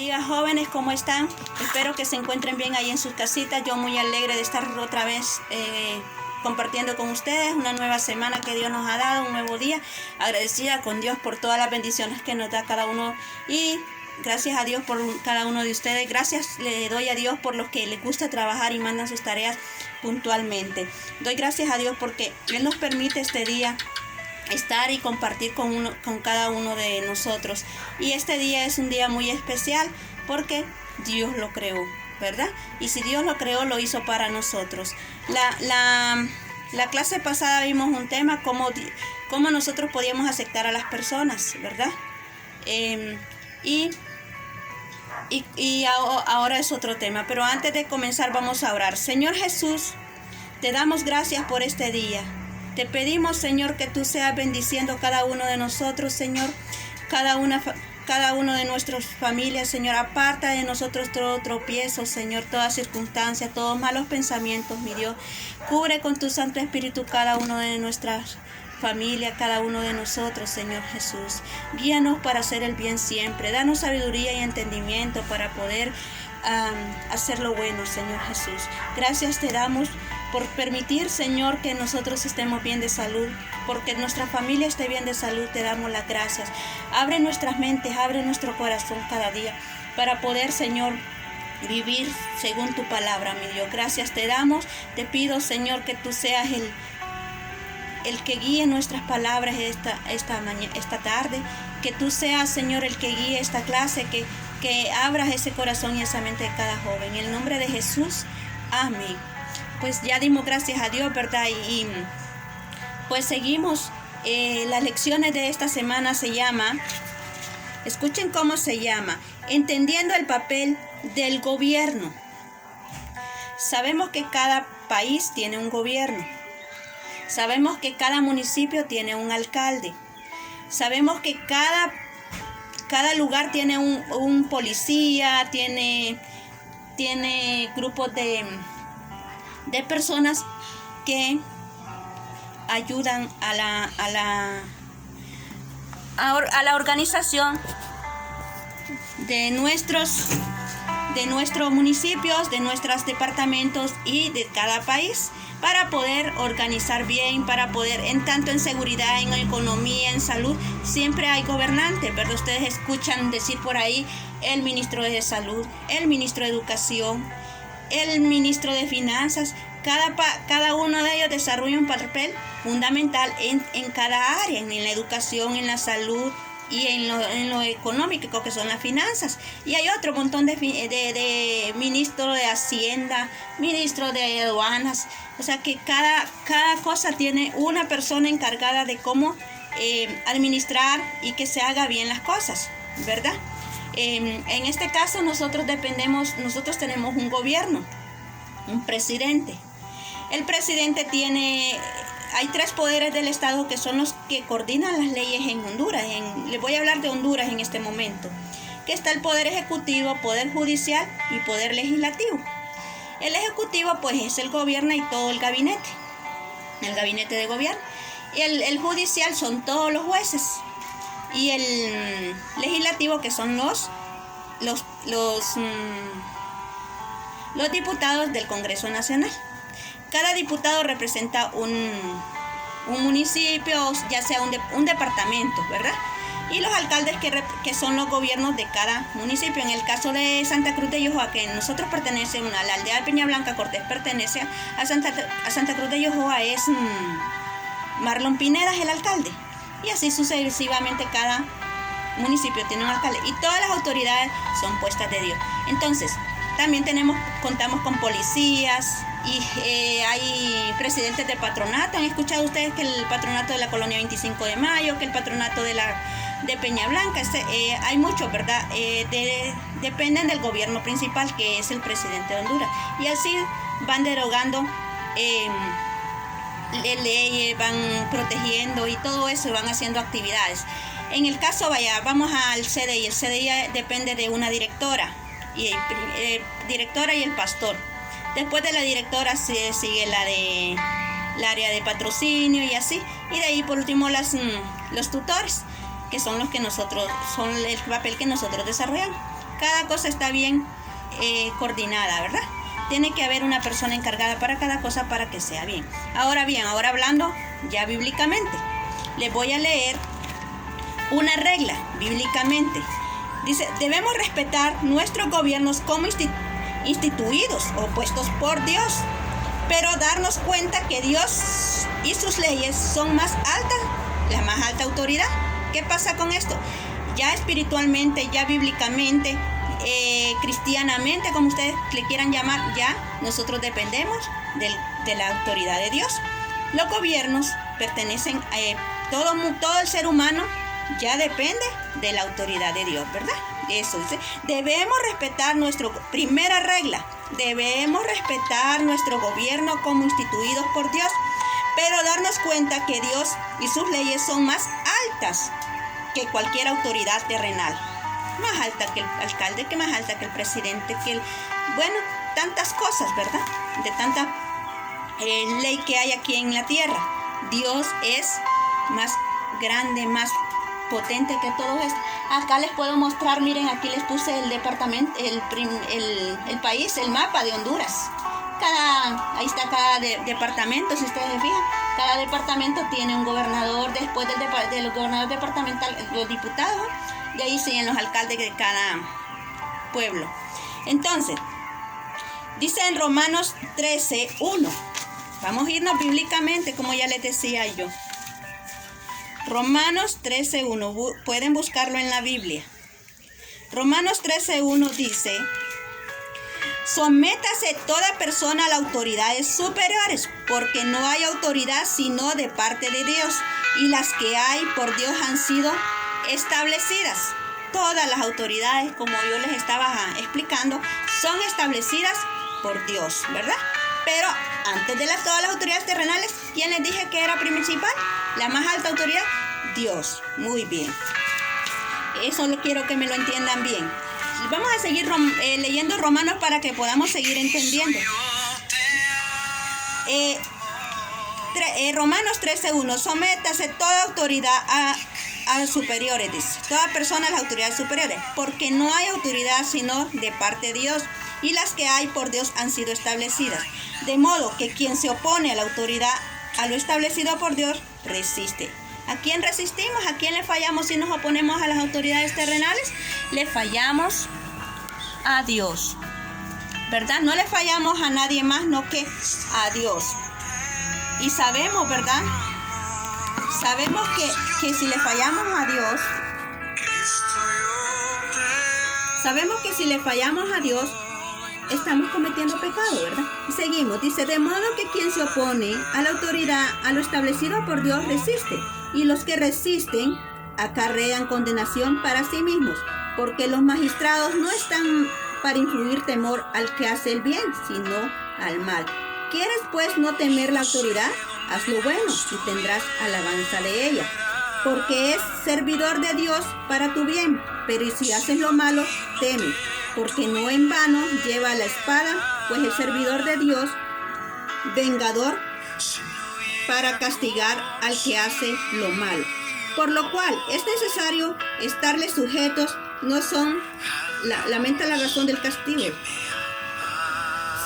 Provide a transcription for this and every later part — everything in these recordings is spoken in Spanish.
bendiga, jóvenes, ¿cómo están? Espero que se encuentren bien ahí en sus casitas. Yo muy alegre de estar otra vez compartiendo con ustedes una nueva semana que Dios nos ha dado, un nuevo día. Agradecida con Dios por todas las bendiciones que nos da cada uno y gracias a Dios por cada uno de ustedes. Gracias le doy a Dios por los que les gusta trabajar y mandan sus tareas puntualmente. Doy gracias a Dios porque Él nos permite este día estar y compartir con cada uno de nosotros. Y este día es un día muy especial porque Dios lo creó, ¿verdad? Y si Dios lo creó, lo hizo para nosotros. La clase pasada vimos un tema, cómo nosotros podíamos aceptar a las personas, ¿verdad? Ahora es otro tema, pero antes de comenzar vamos a orar. Señor Jesús, te damos gracias por este día. Te pedimos, Señor, que tú seas bendiciendo cada uno de nosotros, Señor, cada uno de nuestras familias, Señor. Aparta de nosotros todo tropiezo, Señor, toda circunstancia, todos malos pensamientos, mi Dios. Cubre con tu Santo Espíritu cada uno de nuestras familias, cada uno de nosotros, Señor Jesús. Guíanos para hacer el bien siempre. Danos sabiduría y entendimiento para poder hacer lo bueno, Señor Jesús. Gracias te damos por permitir, Señor, que nosotros estemos bien de salud, porque nuestra familia esté bien de salud. Te damos las gracias. Abre nuestras mentes, abre nuestro corazón cada día para poder, Señor, vivir según tu palabra, mi Dios. Gracias te damos. Te pido, Señor, que tú seas el que guíe nuestras palabras esta tarde, que tú seas, Señor, el que guíe esta clase, que abras ese corazón y esa mente de cada joven. En el nombre de Jesús, amén. Pues ya dimos gracias a Dios, ¿verdad? Y pues seguimos. Las lecciones de esta semana se llama, escuchen cómo se llama, entendiendo el papel del gobierno. Sabemos que cada país tiene un gobierno. Sabemos que cada municipio tiene un alcalde. Sabemos que cada lugar tiene un policía, tiene grupos de personas que ayudan a la organización de nuestros municipios, de nuestros departamentos y de cada país, para poder organizar bien, para poder, tanto en seguridad, en economía, en salud, siempre hay gobernantes, ¿verdad? Ustedes escuchan decir por ahí el ministro de Salud, el ministro de Educación, el ministro de Finanzas. Cada uno de ellos desarrolla un papel fundamental en cada área, en la educación, en la salud y en lo económico, que son las finanzas. Y hay otro montón de ministro de Hacienda, ministro de Aduanas. O sea que cada cosa tiene una persona encargada de cómo administrar y que se haga bien las cosas, ¿verdad? En este caso nosotros tenemos un gobierno, un presidente. El presidente hay 3 poderes del Estado que son los que coordinan las leyes en Honduras. Les voy a hablar de Honduras en este momento. Que está el poder ejecutivo, poder judicial y poder legislativo. El ejecutivo pues es el gobierno y todo el gabinete de gobierno. Y el judicial son todos los jueces. Y el legislativo, que son los diputados del Congreso Nacional. Cada diputado representa un municipio, ya sea un departamento, ¿verdad? Y los alcaldes que son los gobiernos de cada municipio. En el caso de Santa Cruz de Yojoa, que nosotros pertenecemos a la aldea de Peña Blanca, Cortés pertenece a Santa Cruz de Yojoa, es Marlon Pineda es el alcalde. Y así sucesivamente cada municipio tiene un alcalde. Y todas las autoridades son puestas de Dios. Entonces, también contamos con policías y hay presidentes de patronato. ¿Han escuchado ustedes que el patronato de la Colonia 25 de Mayo, que el patronato de Peña Blanca? Hay muchos, ¿verdad? Dependen del gobierno principal, que es el presidente de Honduras. Y así van derogando leyes, van protegiendo y todo eso, van haciendo actividades. En el caso, vamos al CDI. El CDI depende de una directora y el pastor. Después de la directora se sigue el área de patrocinio y así. Y de ahí por último los tutores, que son los que son el papel que nosotros desarrollamos. cada cosa está bien coordinada, ¿verdad? Tiene que haber una persona encargada para cada cosa para que sea bien. Ahora bien, ahora hablando ya bíblicamente, les voy a leer una regla bíblicamente. Dice, debemos respetar nuestros gobiernos como instituidos o puestos por Dios, pero darnos cuenta que Dios y sus leyes son más altas, la más alta autoridad. ¿Qué pasa con esto? Ya espiritualmente, ya bíblicamente, cristianamente, como ustedes le quieran llamar, ya nosotros dependemos de la autoridad de Dios. Los gobiernos pertenecen a todo el ser humano, ya depende de la autoridad de Dios, ¿verdad? Eso dice, debemos respetar primera regla, debemos respetar nuestro gobierno como instituidos por Dios, pero darnos cuenta que Dios y sus leyes son más altas que cualquier autoridad terrenal. Más alta que el alcalde, que más alta que el presidente, bueno, tantas cosas, ¿verdad? De tanta ley que hay aquí en la tierra. Dios es más grande, más potente que todo esto. Acá les puedo mostrar, miren, aquí les puse el departamento, el país, el mapa de Honduras. Ahí está cada departamento, si ustedes se fijan. Cada departamento tiene un gobernador, después del gobernador departamental, los diputados, de ahí siguen los alcaldes de cada pueblo. Entonces, dice en Romanos 13:1. Vamos a irnos bíblicamente, como ya les decía yo. Romanos 13:1. Pueden buscarlo en la Biblia. Romanos 13:1 dice: sométase toda persona a las autoridades superiores, porque no hay autoridad sino de parte de Dios, y las que hay por Dios han sido establecidas. Todas las autoridades, como yo les estaba explicando, son establecidas por Dios, ¿verdad? Pero antes de todas las autoridades terrenales, ¿quién les dije que era principal? La más alta autoridad, Dios. Muy bien. Eso lo quiero que me lo entiendan bien. Vamos a seguir leyendo Romanos para que podamos seguir entendiendo. Romanos 13:1. Sométase toda autoridad a superiores, dice. Toda persona a las autoridades superiores, porque no hay autoridad sino de parte de Dios, y las que hay por Dios han sido establecidas. De modo que quien se opone a la autoridad, a lo establecido por Dios, resiste. ¿A quién resistimos? ¿A quién le fallamos si nos oponemos a las autoridades terrenales? Le fallamos a Dios, ¿verdad? No le fallamos a nadie más, no que a Dios. Y sabemos, ¿verdad? Sabemos que si le fallamos a Dios, estamos cometiendo pecado, ¿verdad? Y seguimos, dice, de modo que quien se opone a la autoridad, a lo establecido por Dios, resiste. Y los que resisten acarrean condenación para sí mismos, porque los magistrados no están para influir temor al que hace el bien, sino al mal. ¿Quieres pues no temer la autoridad? Haz lo bueno y tendrás alabanza de ella, porque es servidor de Dios para tu bien. Pero si haces lo malo, teme, porque no en vano lleva la espada, pues el servidor de Dios, vengador para castigar al que hace lo malo. Por lo cual es necesario estarles sujetos, no son lamenta la razón del castigo,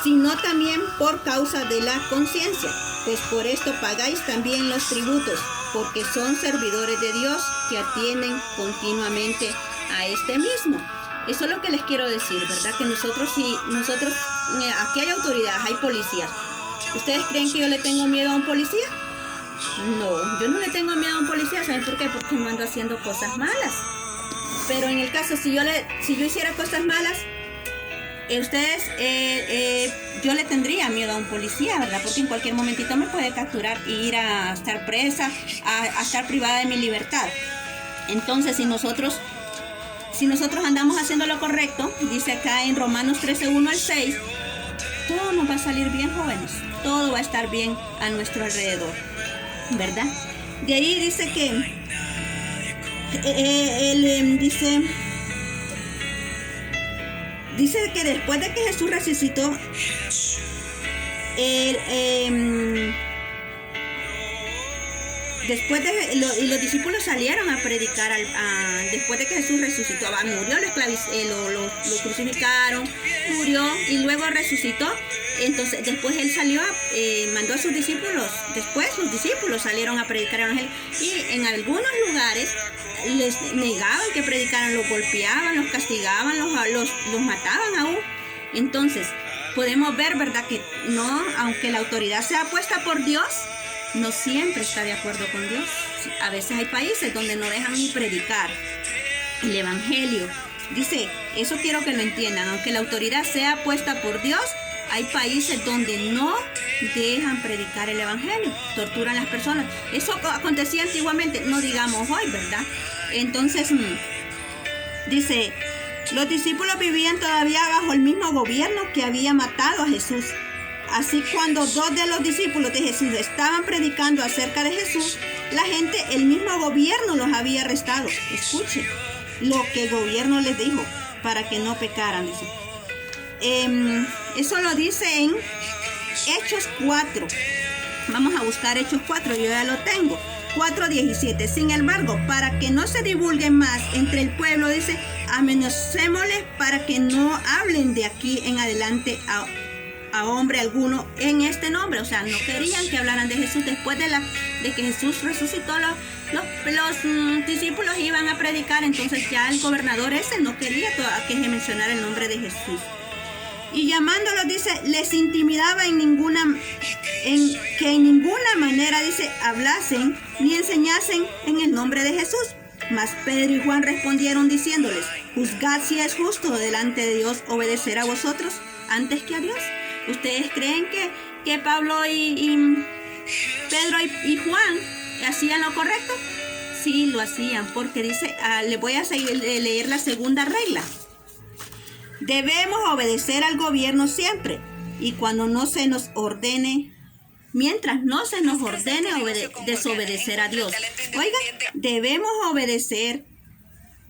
sino también por causa de la conciencia, pues por esto pagáis también los tributos, porque son servidores de Dios que atienden continuamente a este mismo. Eso es lo que les quiero decir, ¿verdad? Que nosotros, aquí hay autoridades, hay policías. ¿Ustedes creen que yo le tengo miedo a un policía? No, yo no le tengo miedo a un policía. ¿Saben por qué? Porque no ando haciendo cosas malas. Pero en el caso, si yo hiciera cosas malas, yo le tendría miedo a un policía, ¿verdad? Porque en cualquier momentito me puede capturar y ir a estar presa, a estar privada de mi libertad. Entonces, si nosotros andamos haciendo lo correcto, dice acá en Romanos 13:1-6, todo nos va a salir bien, jóvenes. Todo va a estar bien a nuestro alrededor, ¿verdad? De ahí dice que dice que después de que Jesús resucitó, después de y los discípulos salieron a predicar después de que Jesús resucitó, murió, lo crucificaron, murió y luego resucitó. Entonces después él salió, mandó a sus discípulos, después sus discípulos salieron a predicar el evangelio, y en algunos lugares les negaban que predicaran, los golpeaban, los castigaban, los mataban aún. Entonces podemos ver, ¿verdad?, que no, aunque la autoridad sea puesta por Dios, no siempre está de acuerdo con Dios. A veces hay países donde no dejan ni predicar el evangelio. Dice, eso quiero que lo entiendan, aunque la autoridad sea puesta por Dios, hay países donde no dejan predicar el evangelio, torturan a las personas. Eso acontecía antiguamente, no digamos hoy, ¿verdad? Entonces, dice, los discípulos vivían todavía bajo el mismo gobierno que había matado a Jesús. Así, cuando 2 de los discípulos de Jesús estaban predicando acerca de Jesús, la gente, el mismo gobierno los había arrestado. Escuchen lo que el gobierno les dijo para que no pecaran, dice. Eso lo dice en Hechos 4. Vamos a buscar Hechos 4, yo ya lo tengo. 4:17. Sin embargo, para que no se divulguen más entre el pueblo, dice, amenacémosles para que no hablen de aquí en adelante a hombre alguno en este nombre. O sea, no querían que hablaran de Jesús. Después de que Jesús resucitó, los discípulos iban a predicar. Entonces ya el gobernador ese no quería que se mencionara el nombre de Jesús. Y llamándolos, dice, les intimidaba que en ninguna manera, dice, hablasen ni enseñasen en el nombre de Jesús. Mas Pedro y Juan respondieron diciéndoles, juzgad si es justo delante de Dios obedecer a vosotros antes que a Dios. ¿Ustedes creen que Pablo y Pedro y Juan hacían lo correcto? Sí, lo hacían, porque dice, le voy a leer la segunda regla. Debemos obedecer al gobierno siempre, y cuando no se nos ordene, mientras no se nos ordene desobedecer a Dios. Oiga, debemos obedecer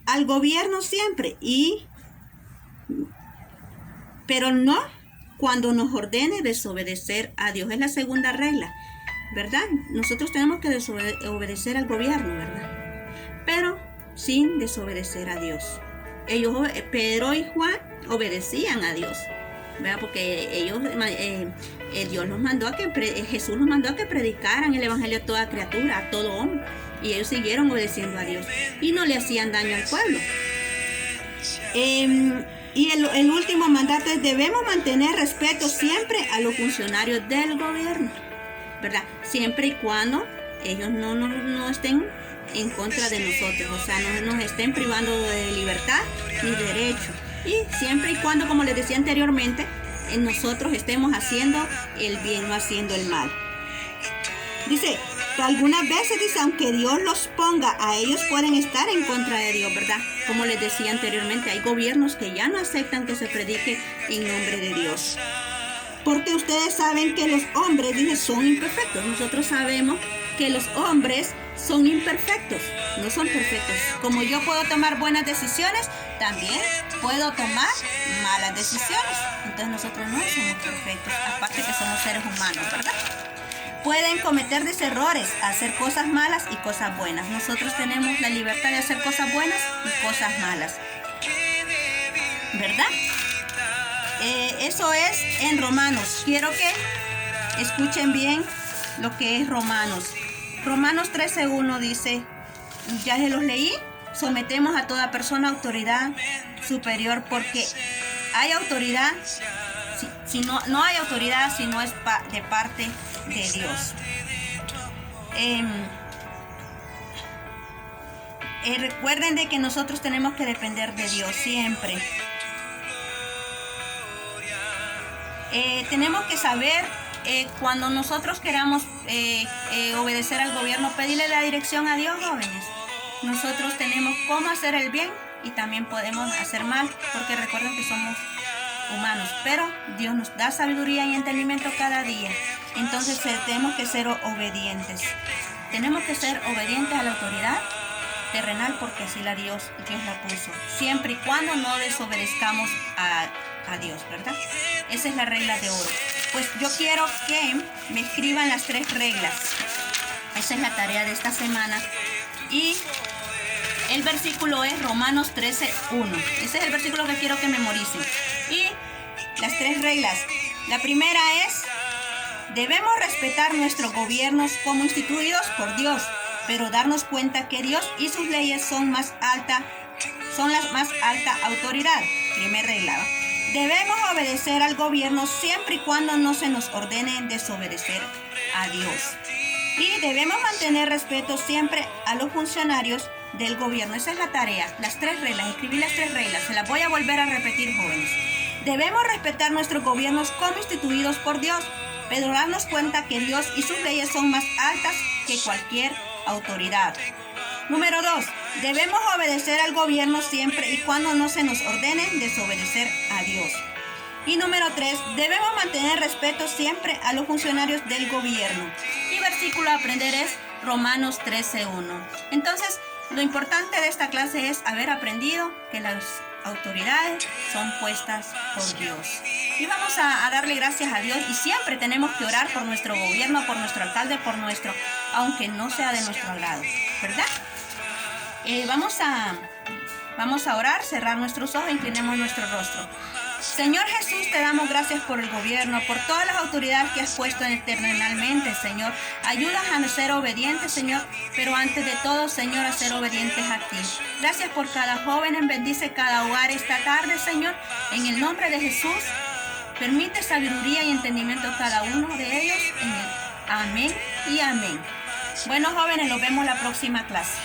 al gobierno siempre, pero no cuando nos ordene desobedecer a Dios. Es la segunda regla, ¿verdad? Nosotros tenemos que obedecer al gobierno, ¿verdad? Pero sin desobedecer a Dios. Ellos, Pedro y Juan, obedecían a Dios, ¿verdad? Porque Dios los mandó Jesús los mandó a que predicaran el evangelio a toda criatura, a todo hombre, y ellos siguieron obedeciendo a Dios y no le hacían daño al pueblo. Y el último mandato es, debemos mantener respeto siempre a los funcionarios del gobierno, ¿verdad? Siempre y cuando ellos no estén en contra de nosotros, o sea, no nos estén privando de libertad ni derecho. Y siempre y cuando, como les decía anteriormente, nosotros estemos haciendo el bien, no haciendo el mal. Dice, algunas veces, dice, aunque Dios los ponga, a ellos pueden estar en contra de Dios, ¿verdad? Como les decía anteriormente, hay gobiernos que ya no aceptan que se predique en nombre de Dios. Porque ustedes saben que los hombres, dice, son imperfectos. Nosotros sabemos que los hombres son imperfectos, no son perfectos. Como yo puedo tomar buenas decisiones, también puedo tomar malas decisiones. Entonces nosotros no somos perfectos, aparte que somos seres humanos, ¿verdad? Pueden cometer errores, hacer cosas malas y cosas buenas. Nosotros tenemos la libertad de hacer cosas buenas y cosas malas, ¿verdad? Eso es en Romanos. Quiero que escuchen bien lo que es Romanos. Romanos 13:1 dice, ya se los leí, sometemos a toda persona a autoridad superior, porque hay autoridad, si no hay autoridad si no es de parte de Dios. Recuerden de que nosotros tenemos que depender de Dios siempre. Tenemos que saber, cuando nosotros queramos obedecer al gobierno, pedirle la dirección a Dios, jóvenes. Nosotros tenemos cómo hacer el bien y también podemos hacer mal, porque recuerden que somos humanos, pero Dios nos da sabiduría y entendimiento cada día. Entonces tenemos que ser obedientes. Tenemos que ser obedientes a la autoridad terrenal, porque así Dios la puso, siempre y cuando no desobedezcamos a Dios, ¿verdad? Esa es la regla de oro. Pues yo quiero que me escriban las 3 reglas. Esa es la tarea de esta semana. Y el versículo es Romanos 13:1. Ese es el versículo que quiero que memoricen. Y las 3 reglas. La primera es: debemos respetar nuestros gobiernos como instituidos por Dios, pero darnos cuenta que Dios y sus leyes son la más alta autoridad. Primera regla. Debemos obedecer al gobierno siempre y cuando no se nos ordene desobedecer a Dios. Y debemos mantener respeto siempre a los funcionarios del gobierno. Esa es la tarea, las 3 reglas. Escribí las 3 reglas, se las voy a volver a repetir, jóvenes. Debemos respetar nuestros gobiernos como instituidos por Dios, pero darnos cuenta que Dios y sus leyes son más altas que cualquier autoridad. Número 2. Debemos obedecer al gobierno siempre y cuando no se nos ordene desobedecer a Dios. Y número 3. Debemos mantener respeto siempre a los funcionarios del gobierno. Y versículo a aprender es Romanos 13:1. Entonces, lo importante de esta clase es haber aprendido que las autoridades son puestas por Dios. Y vamos a darle gracias a Dios, y siempre tenemos que orar por nuestro gobierno, por nuestro alcalde, aunque no sea de nuestro agrado, ¿verdad? Vamos a orar, cerrar nuestros ojos, inclinemos nuestro rostro. Señor Jesús, te damos gracias por el gobierno, por todas las autoridades que has puesto eternamente, Señor. Ayúdanos a ser obedientes, Señor, pero antes de todo, Señor, a ser obedientes a ti. Gracias por cada joven, bendice cada hogar esta tarde, Señor. En el nombre de Jesús, permite sabiduría y entendimiento a cada uno de ellos. Amén y amén. Bueno, jóvenes, nos vemos la próxima clase.